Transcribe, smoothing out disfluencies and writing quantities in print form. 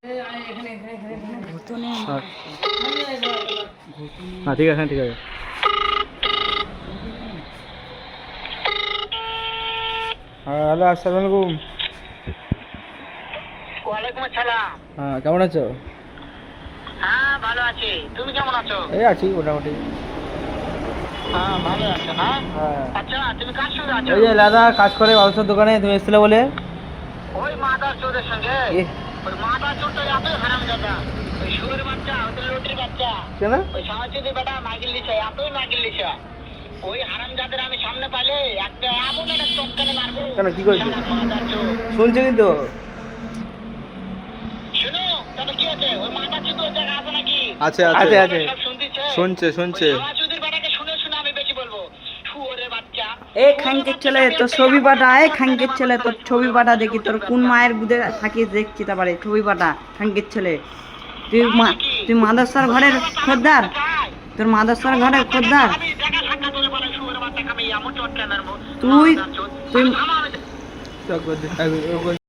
हाँ ठीक है ठीक है। হ্যালো আসসালামু আলাইকুম। ওয়ালাইকুম আসসালাম। হ্যাঁ কেমন আছো? হ্যাঁ ভালো আছি, তুমি কেমন আছো? এই আছি মোটামুটি। হ্যাঁ ভালো আছো না? হ্যাঁ আচ্ছা তুমি কার সঙ্গে আছো? ওই যে দাদা কাজ করে বালুর দোকানে, তুমি এসেছিলে বলে। ওই মাদার চোরের সঙ্গে? ওই মাদার চোরটা এতই হারামজাদা, ওই শুয়োর বাচ্চা, ওই লটির বাচ্চা, কেন? ওই সামাজিক বেটা মাগিল লিছে, এতই মাগিল লিছে। ওই হারামজাদের আমি সামনে পাইলে একটা এমন একটা চটকানে মারবো। কেন কি করেছে? মাদার চোর শুনছে কিন্তু। শুনো তাহলে কি আছে, ওই মাদার চোর ওই জায়গা আছে নাকি? আছে আছে আছে সব শুনতেছে, শুনছে শুনছে। ওই সামাজিক বেটাকে শুনে শুনে আমি বেশি বলবো শুয়োরের বাচ্চা। এই খাঙ্কের ছেলে তোর ছবি পাঠা, এই খাঙ্কের ছেলে তোর ছবি পাঠা, দেখি তোর কোন মায়ের গুদে থাকিস দেখছি, তারপরে ছবি পাঠা খাঙ্কের ছেলে। তুই মাদাসার ঘরের খদ্দার, তোর মাদাসার ঘরের খদ্দার তুই তুই